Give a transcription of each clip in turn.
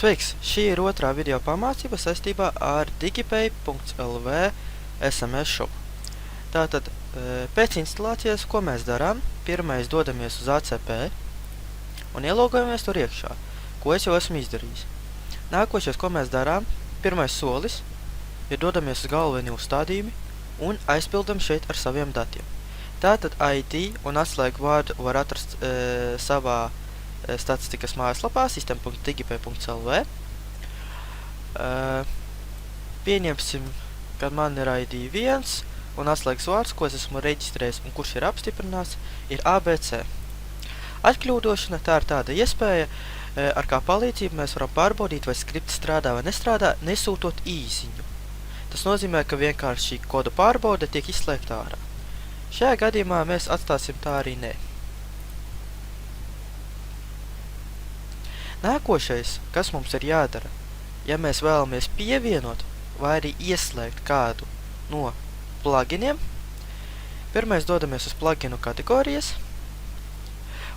Sveiks! Šī ir otrā video pamācība saistībā ar digipay.lv SMS shopu. Tātad, pēc instalācijas, ko mēs darām? Pirmais dodamies uz ACP un ielogojamies tur iekšā, ko es jau esmu izdarījis. Nākošais, ko mēs darām? Pirmais solis ir dodamies uz galveni uzstādījumi un aizpildam šeit ar saviem datiem. Tātad ID un atslēgu vārdu var atrast savā statistikas mājaslapā system.digipay.lv. Pieņemsim, kad man ir ID 1 un atslēgas vārds, ko es esmu reģistrējis un kurš ir apstiprināts, ir ABC. Atkļūdošana tā ir tāda iespēja, ar kā palīdzību mēs varam pārbaudīt, vai skripts strādā vai nestrādā, nesūtot īsiņu. Tas nozīmē, ka vienkārši šī koda pārbaude tiek izslēgta ārā. Šajā gadījumā mēs atstāsim tā arī nē. Nākošais, kas mums ir jādara, ja mēs vēlamies pievienot vai arī ieslēgt kādu no pluginiem, pirmais dodamies uz pluginu kategorijas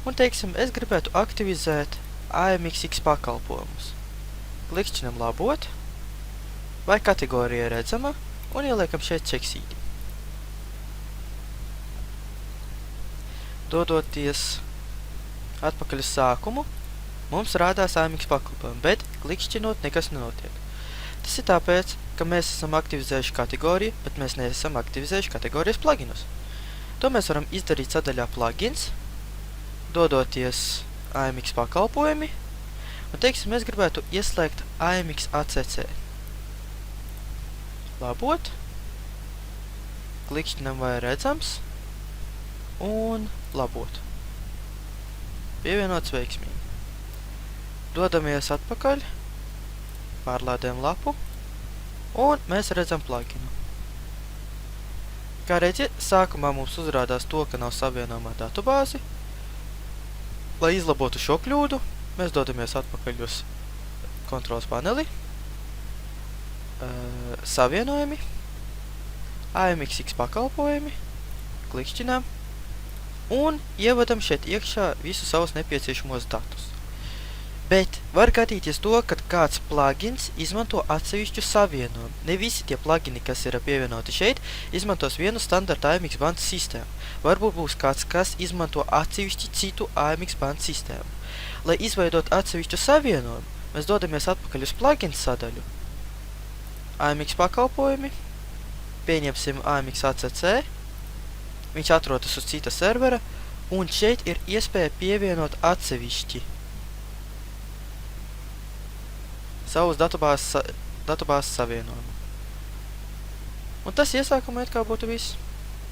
un teiksim, es gribētu aktivizēt AMXX pakalpojumus. Klikšķinam labot, vai kategorija ir redzama, un ieliekam šeit čeksīti. Dodoties atpakaļ uz sākumu, mums rādās AMX pakalpojumi, bet klikšķinot nekas nenotiek. Tas ir tāpēc, ka mēs esam aktivizējuši kategoriju, bet mēs neesam aktivizējuši kategorijas pluginus. To mēs varam izdarīt sadaļā plugins, dodoties AMX pakalpojumi, un teiksim, mēs gribētu ieslēgt AMX ACC. Labot, klikšķinam vai redzams, un labot. Pievienots veiksmīgi. Dodamies atpakaļ, pārlādējam lapu, un mēs redzam pluginu. Kā redziet, sākumā mums uzrādās to, ka nav savienojumā datubāzi. Lai izlabotu šo kļūdu, mēs dodamies atpakaļ uz kontroles paneli, savienojumi, AMXX pakalpojumi, klikšķinām, un ievadam šeit iekšā visus savus nepieciešamos datus. Bet var gadīties to, ka kāds plugins izmanto atsevišķu savienojumu. Ne visi tie plugini, kas ir pievienoti šeit, izmantos vienu standarta AMX bandas sistēmu. Varbūt būs kāds, kas izmanto atsevišķi citu AMX bandas sistēmu. Lai izveidot atsevišķu savienojumu, mēs dodamies atpakaļ uz plugins sadaļu. AMX pakalpojumi, pieņemsim AMX ACC, viņš atrodas uz cita servera, un šeit ir iespēja pievienot atsevišķi savus datubāzes savienojumu. Un tas iesākumā it kā būtu viss.